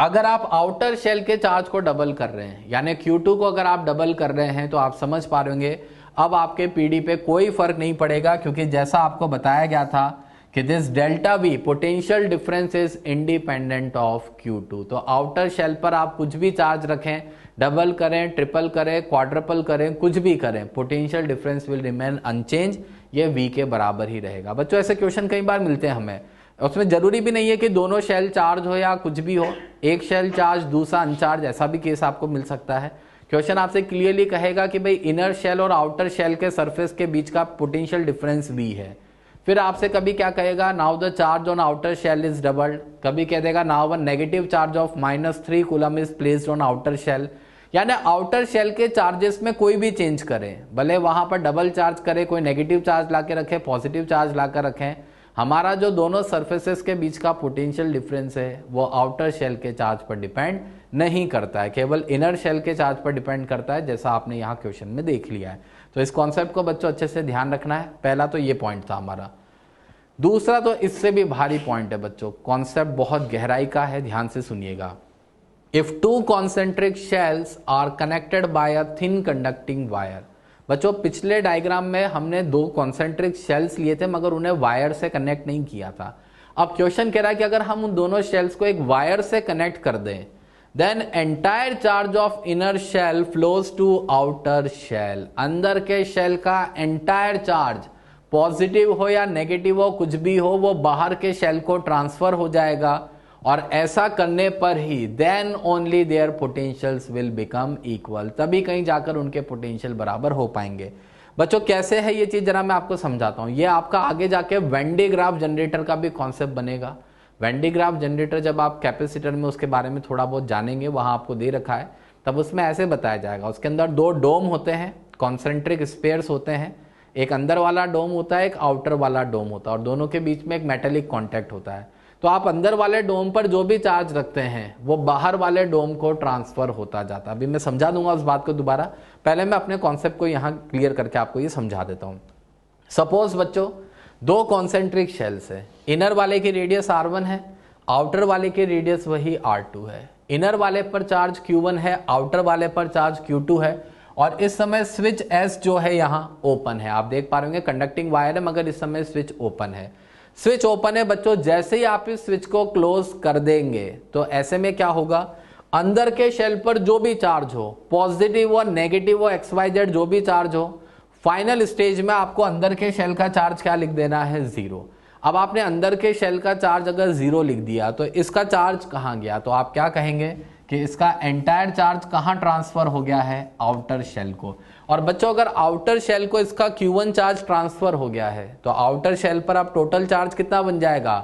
अगर आप आउटर शेल के चार्ज को डबल कर रहे हैं, यानी Q2 को अगर आप डबल कर रहे हैं, तो आप समझ पा रहे होंगे अब आपके पीडी पे कोई फर्क नहीं पड़ेगा, क्योंकि जैसा आपको बताया गया था कि this delta we potential difference is independent of Q2। तो आउटर शेल पर आप कुछ भी चार्ज रखें, डबल करें, ट्रिपल करें, क्वाड्रपल करें, कुछ भी करें, potential difference will remain unchanged, ये V के बराबर ही रहेगा। बच्चों ऐसे क्वेश्चन कई बार मिलते हैं हमें, उसमें जरूरी भी नहीं है कि दोनों शेल चार्ज हो या कुछ भी हो, एक शेल चार्ज दूसरा अनचार्ज, ऐसा भी केस आपको मिल सकता है। क्वेश्चन आपसे क्लियरली कहेगा कि भाई इनर शेल और आउटर शेल के सरफेस के बीच का पोटेंशियल डिफरेंस V है। फिर आपसे कभी क्या कहेगा, now the charge on outer shell is doubled, कभी कह देगा now one negative charge of -3 coulomb is placed on outer shell. यानी आउटर शेल के चार्जेस में कोई भी चेंज करें, भले वहां पर डबल चार्ज करे, कोई नेगेटिव चार्ज ला के रखे, पॉजिटिव चार्ज ला कर रखें, हमारा जो दोनों सरफेसेस के बीच का पोटेंशियल डिफरेंस है वो आउटर शेल के चार्ज पर डिपेंड नहीं करता है, केवल इनर शेल के चार्ज पर डिपेंड करता है, जैसा आपने यहाँ क्वेश्चन में देख लिया है। तो इस कॉन्सेप्ट को बच्चों अच्छे से ध्यान रखना है। पहला तो ये पॉइंट था हमारा। दूसरा तो इससे भी भारी पॉइंट है बच्चों, कॉन्सेप्ट बहुत गहराई का है, ध्यान से सुनिएगा। If two concentric shells are connected by a thin conducting wire. बच्चों पिछले डायग्राम में हमने दो कॉन्सेंट्रिक शेल्स लिए थे, मगर उन्हें वायर से कनेक्ट नहीं किया था। अब क्वेश्चन कह रहा है कि अगर हम उन दोनों शेल्स को एक वायर से कनेक्ट कर दें, then entire charge of inner shell flows to outer shell. अंदर के शेल का एंटायर चार्ज, पॉजिटिव हो या नेगेटिव हो, कुछ भी हो, वो बाहर के शेल को ट्रांसफर हो जाएगा, और ऐसा करने पर ही then only their potentials will become equal, तभी कहीं जाकर उनके पोटेंशियल बराबर हो पाएंगे। बच्चों कैसे है ये चीज जरा मैं आपको समझाता हूं। ये आपका आगे जाके वेन डे ग्राफ जनरेटर का भी कॉन्सेप्ट बनेगा। वेन डे ग्राफ जनरेटर जब आप कैपेसिटर में उसके बारे में थोड़ा बहुत जानेंगे, वहां आपको दे रखा है, तब उसमें ऐसे बताया जाएगा। उसके अंदर दो डोम होते हैं, कॉन्सेंट्रिक स्पेयर्स होते हैं, एक अंदर वाला डोम होता है, एक आउटर वाला डोम होता है, और दोनों के बीच में एक मेटेलिक कॉन्टैक्ट होता है। तो आप अंदर वाले डोम पर जो भी चार्ज रखते हैं वो बाहर वाले डोम को ट्रांसफर होता जाता है। अभी मैं समझा दूंगा उस बात को दोबारा, पहले मैं अपने कॉन्सेप्ट को यहाँ क्लियर करके आपको ये समझा देता हूँ। सपोज बच्चों दो कॉन्सेंट्रिक शेल्स है, इनर वाले की रेडियस R1 है, आउटर वाले की रेडियस वही R2 है। इनर वाले पर चार्ज Q1 है, आउटर वाले पर चार्ज Q2 है, और इस समय स्विच S जो है यहाँ ओपन है। आप देख पा रहे होंगे कंडक्टिंग वायर है, मगर इस समय स्विच ओपन है। स्विच ओपन है बच्चों, जैसे ही आप इस स्विच को क्लोज कर देंगे तो ऐसे में क्या होगा, अंदर के शेल पर जो भी चार्ज हो, पॉजिटिव हो, नेगेटिव हो, XYZ जो भी चार्ज हो, फाइनल स्टेज में आपको अंदर के शेल का चार्ज क्या लिख देना है, 0। अब आपने अंदर के शेल का चार्ज अगर 0 लिख दिया तो इसका चार्ज कहां गया, तो आप क्या कहेंगे कि इसका एंटायर चार्ज कहां ट्रांसफर हो गया है, आउटर शेल को। और बच्चों अगर आउटर शेल को इसका Q1 चार्ज ट्रांसफर हो गया है तो आउटर शेल पर अब टोटल चार्ज कितना बन जाएगा,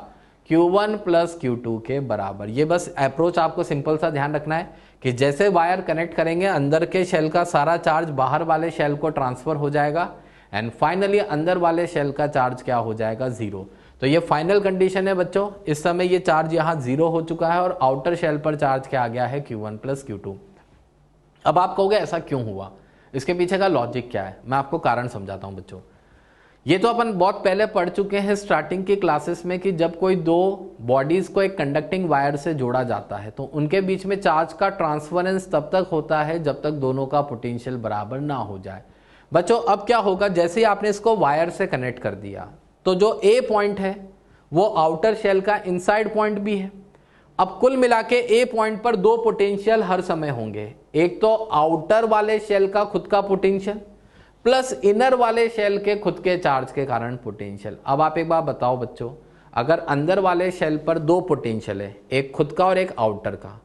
Q1 प्लस Q2 के बराबर। ये बस अप्रोच आपको सिंपल सा ध्यान रखना है कि जैसे वायर कनेक्ट करेंगे अंदर के शेल का सारा चार्ज बाहर वाले शेल को ट्रांसफर हो जाएगा, एंड फाइनली अंदर वाले शेल का चार्ज क्या हो जाएगा, 0। तो ये फाइनल कंडीशन है बच्चों। इस समय ये चार्ज यहाँ 0 हो चुका है और आउटर शेल पर चार्ज क्या आ गया है, Q1 प्लस Q2। अब आप कहोगे ऐसा क्यों हुआ, इसके पीछे का लॉजिक क्या है, मैं आपको कारण समझाता हूं बच्चों। ये तो अपन बहुत पहले पढ़ चुके हैं स्टार्टिंग की क्लासेस में कि जब कोई दो बॉडीज को एक कंडक्टिंग वायर से जोड़ा जाता है तो उनके बीच में चार्ज का ट्रांसफरेंस तब तक होता है जब तक दोनों का पोटेंशियल बराबर ना हो जाए। बच्चों अब क्या होगा, जैसे ही आपने इसको वायर से कनेक्ट कर दिया तो जो ए पॉइंट है वो आउटर शेल का इनसाइड पॉइंट भी है। अब कुल मिला के ए पॉइंट पर दो पोटेंशियल हर समय होंगे, एक तो आउटर वाले शेल का खुद का पोटेंशियल प्लस इनर वाले शेल के खुद के चार्ज के कारण पोटेंशियल। अब आप एक बात बताओ बच्चों, अगर अंदर वाले शेल पर दो पोटेंशियल है, एक खुद का और एक आउटर का,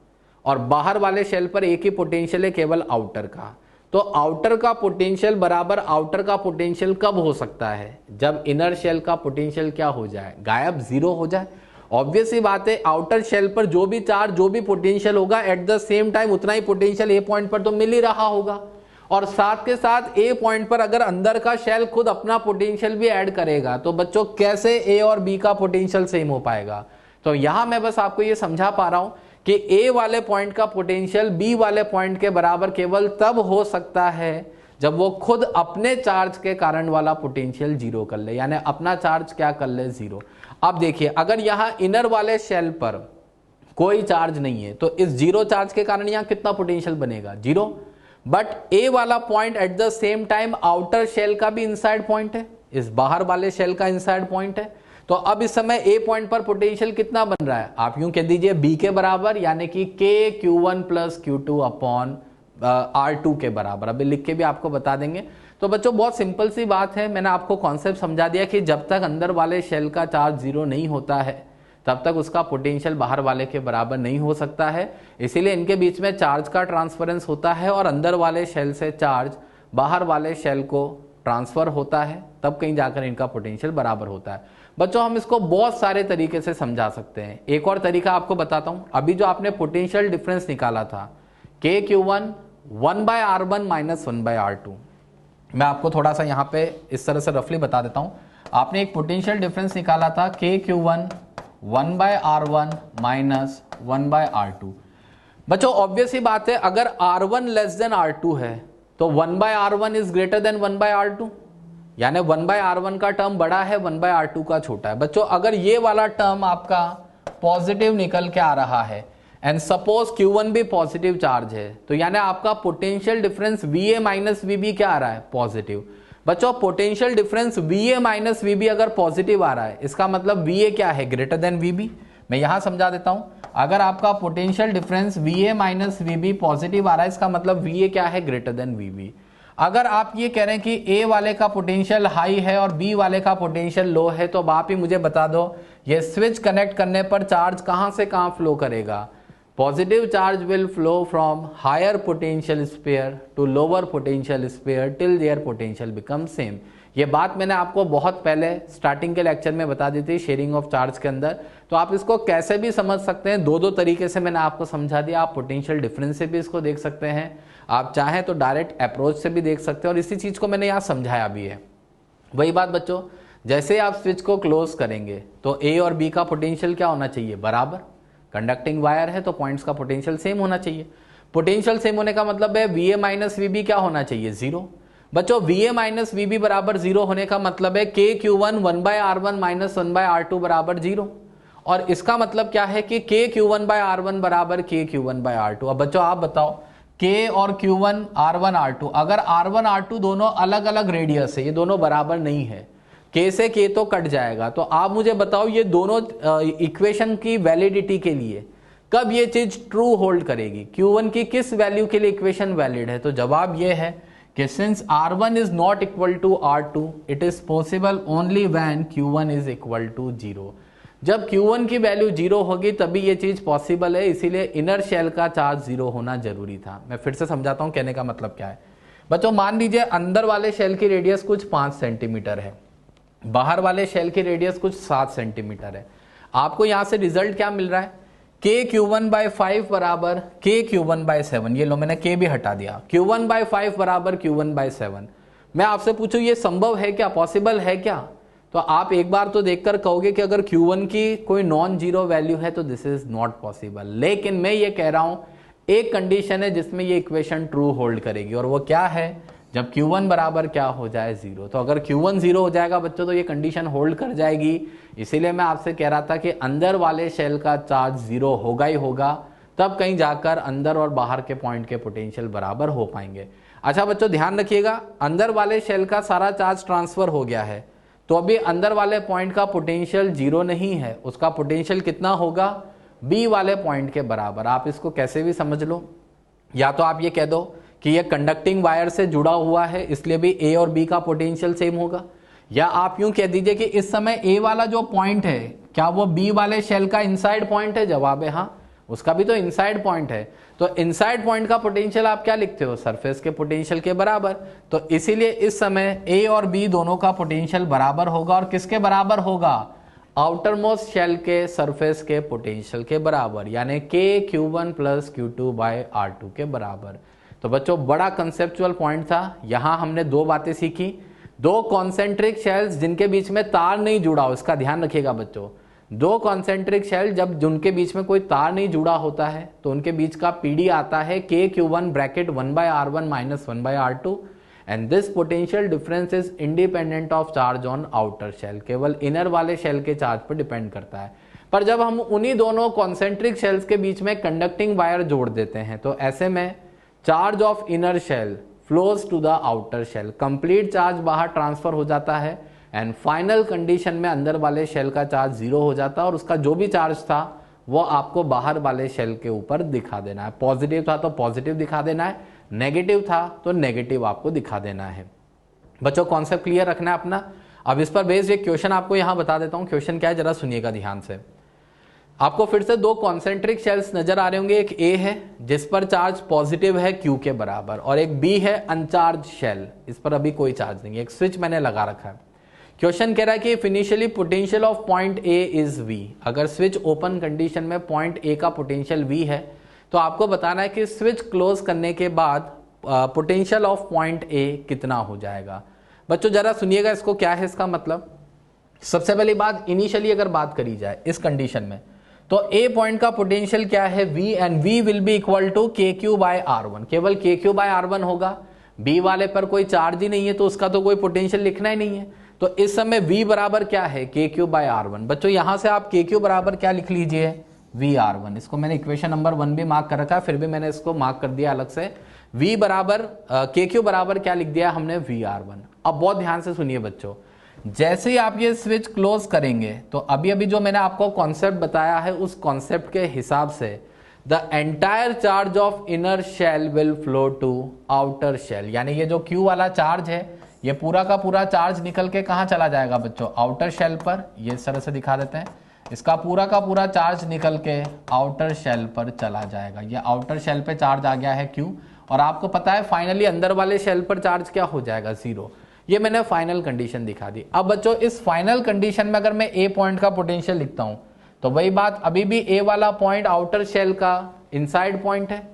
और बाहर वाले शेल पर एक ही पोटेंशियल है केवल आउटर का, तो आउटर का पोटेंशियल बराबर आउटर का पोटेंशियल कब हो सकता है, जब इनर शेल का पोटेंशियल क्या हो जाए, गायब, 0 हो जाए। ऑब्वियस ही बात है, आउटर शेल पर जो भी चार्ज जो भी पोटेंशियल होगा एट द सेम टाइम उतना ही पोटेंशियल ए पॉइंट पर तो मिल ही रहा होगा, और साथ के साथ ए पॉइंट पर अगर अंदर का शेल खुद अपना पोटेंशियल भी ऐड करेगा तो बच्चों कैसे ए और बी का पोटेंशियल सेम हो पाएगा। तो यहां मैं बस आपको ये समझा पा रहा हूं कि ए वाले पॉइंट का पोटेंशियल बी वाले पॉइंट के बराबर केवल तब हो सकता है जब वो खुद अपने चार्ज के कारण वाला पोटेंशियल 0 कर ले, यानी अपना चार्ज क्या कर ले, 0। अब देखिए अगर यहां इनर वाले शेल पर कोई चार्ज नहीं है, तो इस जीरो चार्ज के कारण यहाँ कितना पोटेंशियल बनेगा, जीरो। बट ए वाला point at the same time outer shell का भी इनसाइड पॉइंट है, इस बाहर वाले शेल का इनसाइड पॉइंट है। तो अब इस समय ए पॉइंट पर पोटेंशियल कितना बन रहा है, आप यूं कह दीजिए बी के बराबर, यानी कि के Q1 plus Q2 upon R2 के बराबर। अभी लिख के भी आपको बता देंगे। तो बच्चों बहुत सिंपल सी बात है, मैंने आपको कॉन्सेप्ट समझा दिया कि जब तक अंदर वाले शेल का चार्ज जीरो नहीं होता है तब तक उसका पोटेंशियल बाहर वाले के बराबर नहीं हो सकता है। इसीलिए इनके बीच में चार्ज का ट्रांसफरेंस होता है और अंदर वाले शेल से चार्ज बाहर वाले शेल को ट्रांसफर होता है, तब कहीं जाकर इनका पोटेंशियल बराबर होता है। बच्चों हम इसको बहुत सारे तरीके से समझा सकते हैं। एक और तरीका आपको बताता हूं। अभी जो आपने पोटेंशियल डिफरेंस निकाला था के Q1 1/R1 माइनस 1/R2, मैं आपको थोड़ा सा यहाँ पे इस तरह से रफली बता देता हूं। आपने एक पोटेंशियल डिफरेंस निकाला था के Q1 1/R1 माइनस 1/R2। बच्चों ऑब्वियस ही बात है, अगर R1 लेस देन R2 है तो 1/R1 is greater than 1/R2, यानी 1/R1 का टर्म बड़ा है, 1/R2 का छोटा है। बच्चों अगर ये वाला टर्म आपका पॉजिटिव निकल के आ रहा है एंड सपोज Q1 भी पॉजिटिव चार्ज है, तो यानी आपका potential difference VA minus VB क्या आ रहा है, पॉजिटिव। बच्चों potential difference VA minus VB अगर पॉजिटिव आ रहा है, इसका मतलब VA क्या है, ग्रेटर देन VB। मैं यहां समझा देता हूं, अगर आपका potential difference VA minus VB positive आ रहा है, इसका मतलब VA क्या है, ग्रेटर देन VB। अगर आप ये कह रहे हैं कि A वाले का पोटेंशियल हाई है और B वाले का पोटेंशियल लो है, तो अब आप ही मुझे बता दो ये स्विच कनेक्ट करने पर चार्ज कहां से कहां फ्लो करेगा। Positive charge will flow from higher potential sphere to lower potential sphere till their potential become same. ये बात मैंने आपको बहुत पहले स्टार्टिंग के लेक्चर में बता दी थी शेयरिंग ऑफ चार्ज के अंदर। तो आप इसको कैसे भी समझ सकते हैं, दो तरीके से मैंने आपको समझा दिया। आप पोटेंशियल डिफरेंस से भी इसको देख सकते हैं, आप चाहें तो डायरेक्ट अप्रोच से भी देख सकते हैं, और इसी चीज को मैंने यहाँ समझाया भी है। वही बात बच्चों, जैसे आप स्विच को क्लोज करेंगे तो ए और बी का पोटेंशियल क्या होना चाहिए, बराबर। कंडक्टिंग वायर है तो पॉइंट्स का पोटेंशियल सेम होना चाहिए। पोटेंशियल सेम होने का मतलब है VA माइनस VB क्या होना चाहिए, जीरो। बच्चों VA माइनस VB बराबर जीरो होने का मतलब है के Q1 1/R1 माइनस 1/R2 बराबर जीरो। और इसका मतलब क्या है कि के Q1/R1 बराबर के Q1/R2। अब बच्चों आप बताओ, के और Q1 R1 R2, अगर R1 R2 दोनों अलग अलग रेडियस है, ये दोनों बराबर नहीं है, के से के तो कट जाएगा, तो आप मुझे बताओ ये दोनों इक्वेशन की वैलिडिटी के लिए कब ये चीज ट्रू होल्ड करेगी, Q1 की किस वैल्यू के लिए इक्वेशन वैलिड है। तो जवाब ये है कि since R1 is not equal to R2 it is possible only when Q1 is equal to 0। जब Q1 की वैल्यू 0 होगी तभी ये चीज पॉसिबल है, इसीलिए इनर शेल का चार्ज 0 होना जरूरी था। मैं फिर से समझाता हूं कहने का मतलब क्या है। बच्चों मान लीजिए अंदर वाले शेल की रेडियस कुछ 5 सेंटीमीटर है, बाहर वाले शेल की रेडियस कुछ 7 सेंटीमीटर है। आपको यहां से रिजल्ट क्या मिल रहा है, के Q1/5 बराबर के Q1/7। ये लो मैंने के भी हटा दिया, Q1/5 बराबर Q1/7। मैं आपसे पूछूं ये संभव है क्या, पॉसिबल है क्या, तो आप एक बार तो देखकर कहोगे कि अगर Q1 की कोई नॉन जीरो वैल्यू है तो दिस इज नॉट पॉसिबल। लेकिन मैं ये कह रहा हूं एक कंडीशन है जिसमें ये इक्वेशन ट्रू होल्ड करेगी, और वो क्या है, जब Q1 बराबर क्या हो जाए, 0। तो अगर Q1 0 हो जाएगा बच्चों तो ये कंडीशन होल्ड कर जाएगी। इसीलिए मैं आपसे कह रहा था कि अंदर वाले शेल का चार्ज 0 होगा ही होगा, तब कहीं जाकर अंदर और बाहर के पॉइंट के पोटेंशियल बराबर हो पाएंगे। अच्छा बच्चों ध्यान रखिएगा, अंदर वाले शेल का सारा चार्ज ट्रांसफर हो गया है, तो अभी अंदर वाले पॉइंट का पोटेंशियल 0 नहीं है, उसका पोटेंशियल कितना होगा, बी वाले पॉइंट के बराबर। आप इसको कैसे भी समझ लो, या तो आप ये कह दो कि ये कंडक्टिंग वायर से जुड़ा हुआ है इसलिए भी ए और बी का पोटेंशियल सेम होगा, या आप यूं कह दीजिए कि इस समय ए वाला जो पॉइंट है क्या वो बी वाले शेल का इनसाइड पॉइंट है, जवाब है हाँ, उसका भी तो इनसाइड पॉइंट है। तो इनसाइड पॉइंट का पोटेंशियल आप क्या लिखते हो, सरफेस के पोटेंशियल के बराबर। तो इसीलिए इस समय ए और बी दोनों का पोटेंशियल बराबर होगा, और किसके बराबर होगा, आउटर मोस्ट शेल के सरफेस के पोटेंशियल के बराबर, यानी के Q1 प्लस Q2/R2 के बराबर। तो बच्चों बड़ा कंसेप्चुअल पॉइंट था, यहां हमने दो बातें सीखी, दो कॉन्सेंट्रिक शेल्स जिनके बीच में तार नहीं जुड़ा हो, इसका ध्यान रखिएगा बच्चों। दो कॉन्सेंट्रिक शेल जब जिनके बीच में कोई तार नहीं जुड़ा होता है तो उनके बीच का पीडी आता है के Q1 bracket 1/R1 minus 1/R2, and this potential difference is independent of charge on outer shell, केवल इनर वाले शेल के चार्ज पर डिपेंड करता है। पर जब हम उन्हीं दोनों कॉन्सेंट्रिक शेल्स के बीच में कंडक्टिंग वायर जोड़ देते हैं तो ऐसे में charge of inner shell flows to the outer shell, complete charge बाहर ट्रांसफर हो जाता है एंड फाइनल कंडीशन में अंदर वाले शेल का चार्ज 0 हो जाता है और उसका जो भी चार्ज था वो आपको बाहर वाले शेल के ऊपर दिखा देना है। पॉजिटिव था तो पॉजिटिव दिखा देना है, नेगेटिव था तो नेगेटिव आपको दिखा देना है। बच्चों कॉन्सेप्ट क्लियर रखना है अपना। अब इस पर बेस्ड एक क्वेश्चन आपको यहां बता देता हूं। क्वेश्चन क्या है जरा सुनिएगा ध्यान से। आपको फिर से दो कॉन्सेंट्रिक शेल्स नजर आ रहे होंगे, एक ए है जिस पर चार्ज पॉजिटिव है Q के बराबर और एक बी है अनचार्ज शेल, इस पर अभी कोई चार्ज नहीं है। एक स्विच मैंने लगा रखा है। क्वेश्चन कह रहा है कि if initially potential of point A is V, अगर स्विच ओपन कंडीशन में पॉइंट ए का पोटेंशियल V है तो आपको बताना है कि स्विच क्लोज करने के बाद पोटेंशियल ऑफ पॉइंट ए कितना हो जाएगा। बच्चों जरा सुनिएगा इसको, क्या है इसका मतलब। सबसे पहली बात, इनिशियली अगर बात करी जाए इस कंडीशन में तो ए पॉइंट का पोटेंशियल क्या है V, and V will be equal to KQ by R1, केवल KQ बाय R1 होगा। B वाले पर कोई चार्ज ही नहीं है तो उसका तो कोई पोटेंशियल लिखना ही नहीं है। तो इस समय V बराबर क्या है KQ बाय R1। बच्चों यहां से आप KQ बराबर क्या लिख लीजिए VR1। इसको मैंने इक्वेशन नंबर 1 भी मार्क कर रखा है, फिर भी मैंने इसको मार्क कर दिया अलग से। V बराबर KQ बराबर क्या लिख दिया हमने VR1। अब बहुत ध्यान से सुनिए बच्चों, जैसे ही आप ये स्विच क्लोज करेंगे तो अभी अभी जो मैंने आपको कॉन्सेप्ट बताया है उस कॉन्सेप्ट के हिसाब से the entire charge of inner shell will flow to outer shell, यानी ये जो Q वाला चार्ज है ये पूरा का पूरा चार्ज निकल के कहाँ चला जाएगा बच्चों, आउटर शेल पर। ये इस तरह से दिखा देते हैं, इसका पूरा का पूरा चार्ज निकल के आउटर शेल पर चला जाएगा। ये आउटर शेल पे चार्ज आ गया है Q, और आपको पता है फाइनली अंदर वाले शेल पर चार्ज क्या हो जाएगा, 0। ये मैंने फाइनल कंडीशन दिखा दी। अब बच्चों इस फाइनल कंडीशन में अगर मैं ए पॉइंट का पोटेंशियल लिखता हूं तो वही बात, अभी भी ए वाला पॉइंट आउटर शेल का इनसाइड पॉइंट है।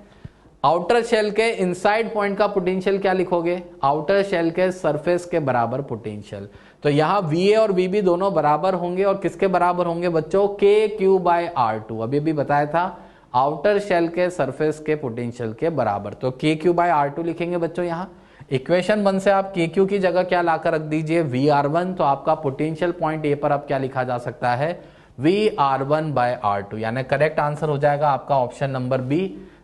आउटर शेल के इनसाइड पॉइंट का पोटेंशियल क्या लिखोगे, आउटर शेल के सरफेस के बराबर पोटेंशियल। तो यहां VA और VB दोनों बराबर होंगे और किसके बराबर होंगे बच्चों, KQ बाय R2। अभी भी बताया था आउटर शेल के सरफेस के पोटेंशियल के बराबर। तो KQ बाय R2 लिखेंगे बच्चों। यहां इक्वेशन 1 से आप KQ की जगह क्या लाकर रख दीजिए VR1, तो आपका पोटेंशियल पॉइंट ए पर अब क्या लिखा जा सकता है, VR1 बाय R2, यानी करेक्ट आंसर हो जाएगा आपका ऑप्शन नंबर बी।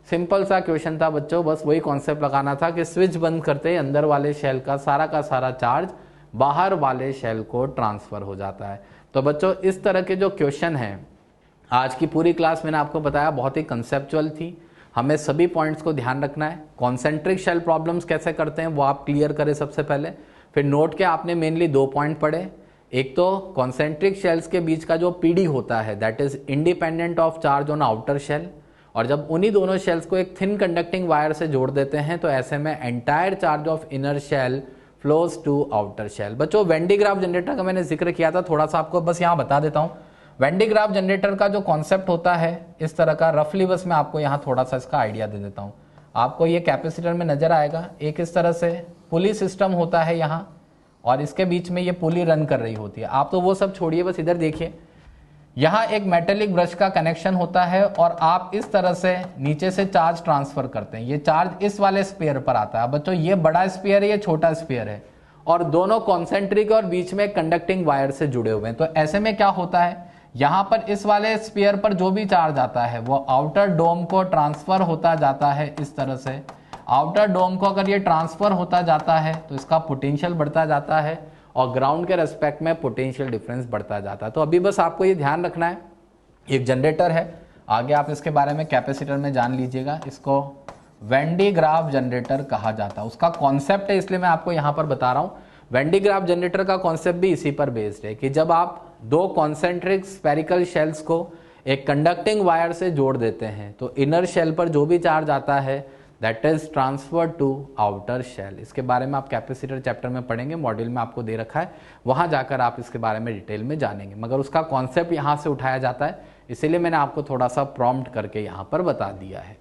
सिंपल सा क्वेश्चन था बच्चों, बस वही कॉन्सेप्ट लगाना था कि स्विच बंद करते ही अंदर वाले शेल का सारा चार्ज बाहर वाले शेल को ट्रांसफर हो जाता है। तो बच्चों इस तरह के जो क्वेश्चन हैं, आज की पूरी क्लास मैंने आपको बताया बहुत ही कंसेप्चुअल थी। हमें सभी पॉइंट्स को ध्यान रखना है। कॉन्सेंट्रिक शेल प्रॉब्लम्स कैसे करते हैं वो आप क्लियर करें सबसे पहले। फिर नोट के आपने मेनली 2 पॉइंट पढ़े, एक तो कॉन्सेंट्रिक शेल्स के बीच का जो PD होता है that is independent of charge on outer shell, और जब उन्हीं दोनों शेल्स को एक थिन कंडक्टिंग वायर से जोड़ देते हैं तो ऐसे में entire charge of inner shell flows to outer shell. बच्चों वेन डी ग्राफ जनरेटर का मैंने जिक्र किया था, थोड़ा सा आपको बस यहाँ बता देता हूँ। वेन डी ग्राफ जनरेटर का जो कॉन्सेप्ट होता है इस तरह का, रफली बस मैं आपको यहाँ थोड़ा सा इसका आइडिया दे देता हूँ। आपको ये कैपेसिटर में नजर आएगा, एक इस तरह से पुली सिस्टम होता है यहाँ, और इसके बीच में ये पुली रन कर रही होती है। आप तो वो सब छोड़िए, बस इधर देखिए, यहाँ एक मेटेलिक ब्रश का कनेक्शन होता है और आप इस तरह से नीचे से चार्ज ट्रांसफर करते हैं। ये चार्ज इस वाले स्पेयर पर आता है। बच्चों ये बड़ा स्पेयर है, ये छोटा स्पेयर है, और दोनों कॉन्सेंट्रिक और बीच में कंडक्टिंग वायर से जुड़े हुए हैं। तो ऐसे में क्या होता है, यहाँ पर इस वाले स्पेयर पर जो भी चार्ज आता है वो आउटर डोम को ट्रांसफर होता जाता है। इस तरह से आउटर डोम को अगर ये ट्रांसफर होता जाता है तो इसका पोटेंशियल बढ़ता जाता है और ग्राउंड के रेस्पेक्ट में पोटेंशियल डिफरेंस बढ़ता जाता है। तो अभी बस आपको ये ध्यान रखना है, एक जनरेटर है, आगे आप इसके बारे में कैपेसिटर में जान लीजिएगा। इसको वेन डी ग्राफ जनरेटर कहा जाता है, उसका कॉन्सेप्ट है, इसलिए मैं आपको यहाँ पर बता रहा हूँ। वेन डी ग्राफ जनरेटर का कॉन्सेप्ट भी इसी पर बेस्ड है कि जब आप 2 कॉन्सेंट्रिक स्फेरिकल शेल्स को एक कंडक्टिंग वायर से जोड़ देते हैं तो इनर शेल पर जो भी चार्ज आता है that is transfer to outer shell. इसके बारे में आप कैपेसिटर चैप्टर में पढ़ेंगे, मॉड्यूल में आपको दे रखा है, वहां जाकर आप इसके बारे में डिटेल में जानेंगे, मगर उसका कॉन्सेप्ट यहाँ से उठाया जाता है, इसीलिए मैंने आपको थोड़ा सा प्रॉम्प्ट करके यहाँ पर बता दिया है।